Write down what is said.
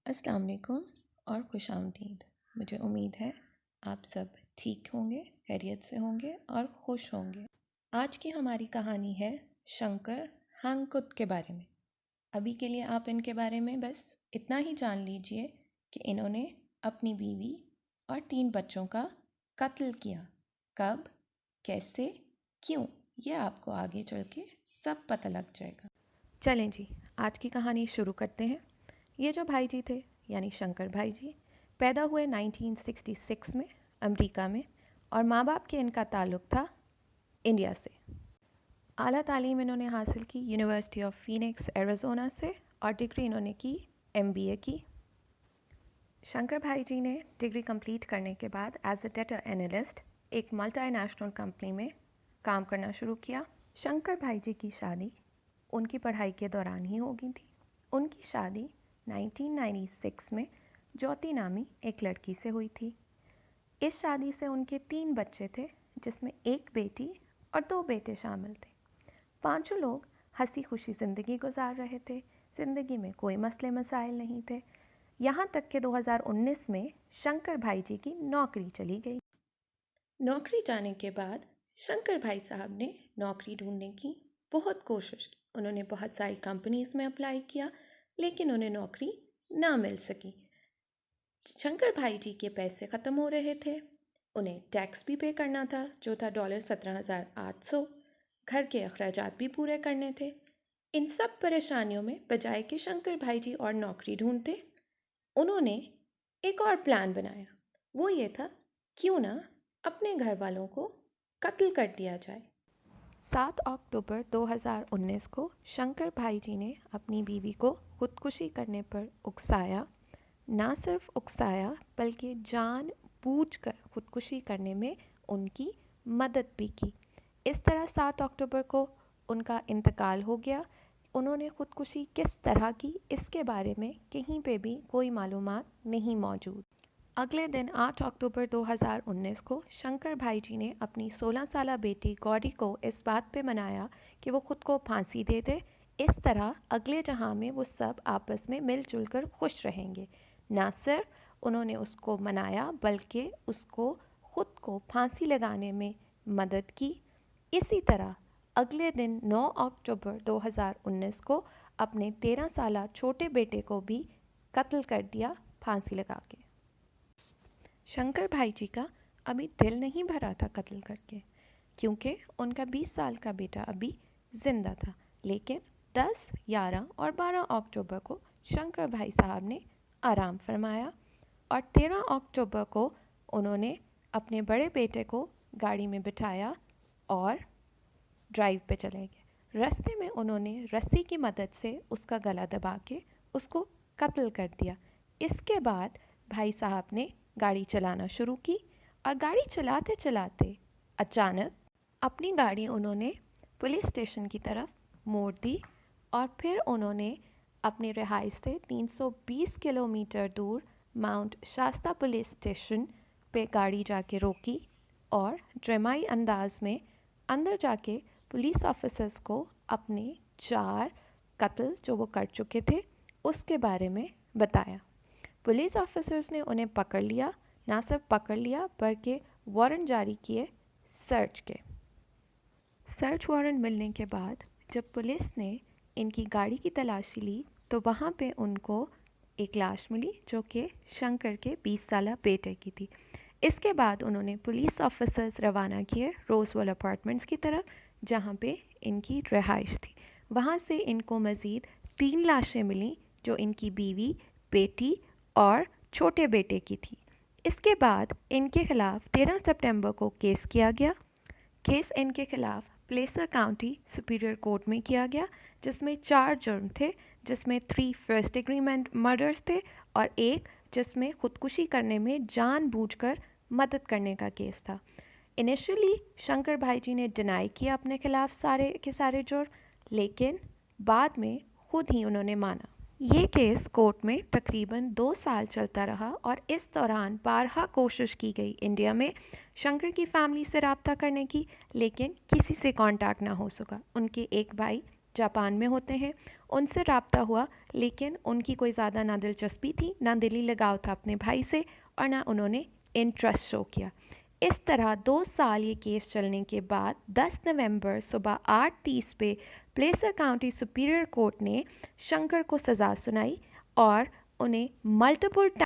अस्सलाम वालेकुम और खुशामदीद। मुझे उम्मीद है आप सब ठीक होंगे, खैरियत से होंगे और खुश होंगे। आज की हमारी कहानी है शंकर हांगकुक के बारे में। अभी के लिए आप इनके बारे में बस इतना ही जान लीजिए कि इन्होंने अपनी बीवी और 3 बच्चों का कत्ल किया। कब, कैसे, क्यों, ये आपको आगे चल के सब पता लग जाएगा। चलें जी, आज की कहानी शुरू करते हैं। ये जो भाई जी थे यानी शंकर भाई जी पैदा हुए 1966 में अमेरिका में और माँ बाप के इनका ताल्लुक़ था इंडिया से। आला तालीम इन्होंने हासिल की यूनिवर्सिटी ऑफ फीनिक्स एरिज़ोना से और डिग्री इन्होंने की MBA की। शंकर भाई जी ने डिग्री कंप्लीट करने के बाद एज अ डेटा एनालिस्ट एक मल्टीनेशनल कंपनी में काम करना शुरू किया। शंकर भाई जी की शादी उनकी पढ़ाई के दौरान ही हो गई थी। उनकी शादी 1996 में ज्योति नामी एक लड़की से हुई थी। इस शादी से उनके 3 बच्चे थे, जिसमें एक बेटी और 2 बेटे शामिल थे। पांचों लोग हंसी खुशी ज़िंदगी गुजार रहे थे। ज़िंदगी में कोई मसले मसाइल नहीं थे, यहाँ तक कि 2019 में शंकर भाई जी की नौकरी चली गई। नौकरी जाने के बाद शंकर भाई साहब ने नौकरी ढूंढने की बहुत कोशिश की। उन्होंने बहुत सारी कंपनीज़ में अप्लाई किया, लेकिन उन्हें नौकरी ना मिल सकी। शंकर भाई जी के पैसे ख़त्म हो रहे थे, उन्हें टैक्स भी पे करना था जो था $17,800। घर के अखराजात भी पूरे करने थे। इन सब परेशानियों में बजाय कि शंकर भाई जी और नौकरी ढूंढते, उन्होंने एक और प्लान बनाया। वो ये था, क्यों ना अपने घर वालों को कत्ल कर दिया जाए। 7 अक्टूबर 2019 को शंकर भाई जी ने अपनी बीवी को खुदकुशी करने पर उकसाया। ना सिर्फ उकसाया बल्कि जानबूझकर खुदकुशी करने में उनकी मदद भी की। इस तरह 7 अक्टूबर को उनका इंतकाल हो गया। उन्होंने खुदकुशी किस तरह की, इसके बारे में कहीं पे भी कोई मालूमात नहीं मौजूद। अगले दिन 8 अक्टूबर 2019 को शंकर भाई जी ने अपनी 16 साला बेटी गौरी को इस बात पे मनाया कि वो खुद को फांसी दे दे। इस तरह अगले जहां में वो सब आपस में मिलजुल कर खुश रहेंगे। ना सिर्फ उन्होंने उसको मनाया बल्कि उसको खुद को फांसी लगाने में मदद की। इसी तरह अगले दिन 9 अक्टूबर 2019 को अपने 13 साला छोटे बेटे को भी कत्ल कर दिया फांसी लगा के। शंकर भाई जी का अभी दिल नहीं भरा था कत्ल करके, क्योंकि उनका 20 साल का बेटा अभी जिंदा था। लेकिन 10, 11 और 12 अक्टूबर को शंकर भाई साहब ने आराम फरमाया और 13 अक्टूबर को उन्होंने अपने बड़े बेटे को गाड़ी में बिठाया और ड्राइव पे चले गए। रास्ते में उन्होंने रस्सी की मदद से उसका गला दबा के उसको कत्ल कर दिया। इसके बाद भाई साहब ने गाड़ी चलाना शुरू की और गाड़ी चलाते चलाते अचानक अपनी गाड़ी उन्होंने पुलिस स्टेशन की तरफ मोड़ दी और फिर उन्होंने अपनी रिहाइश से 320 किलोमीटर दूर माउंट शास्ता पुलिस स्टेशन पे गाड़ी जाके रोकी और ड्रामाई अंदाज में अंदर जाके पुलिस ऑफिसर्स को अपने 4 कत्ल जो वो कर चुके थे उसके बारे में बताया। पुलिस ऑफिसर्स ने उन्हें पकड़ लिया। ना सिर्फ पकड़ लिया बल्कि वारंट जारी किए सर्च के। सर्च वारंट मिलने के बाद जब पुलिस ने इनकी गाड़ी की तलाशी ली तो वहाँ पे उनको एक लाश मिली जो कि शंकर के 20 साला बेटे की थी। इसके बाद उन्होंने पुलिस ऑफिसर्स रवाना किए रोजवेल अपार्टमेंट्स की तरफ, जहाँ पे इनकी रिहाइश थी। वहाँ से इनको मज़ीद 3 लाशें मिली जो इनकी बीवी, बेटी और छोटे बेटे की थी। इसके बाद इनके खिलाफ 13 सितंबर को केस किया गया। केस इनके खिलाफ प्लेसर काउंटी सुपीरियर कोर्ट में किया गया, जिसमें 4 जुर्म थे, जिसमें 3 फर्स्ट डिग्री मर्डर्स थे और एक जिसमें खुदकुशी करने में जानबूझकर मदद करने का केस था। इनिशियली शंकर भाई जी ने डिनाई किया अपने खिलाफ सारे के सारे जुर्म, लेकिन बाद में खुद ही उन्होंने माना। ये केस कोर्ट में तकरीबन 2 साल चलता रहा और इस दौरान बारहा कोशिश की गई इंडिया में शंकर की फैमिली से रब्ता करने की, लेकिन किसी से कांटेक्ट ना हो सका। उनके एक भाई जापान में होते हैं उनसे रब्ता हुआ, लेकिन उनकी कोई ज़्यादा ना दिलचस्पी थी, ना दिली लगाव था अपने भाई से, और ना उन्होंने इंटरेस्ट शो किया। इस तरह 2 साल ये केस चलने के बाद 10 नवंबर सुबह 8:30 पे प्लेसर काउंटी सुपीरियर कोर्ट ने शंकर को सज़ा सुनाई और उन्हें मल्टीपल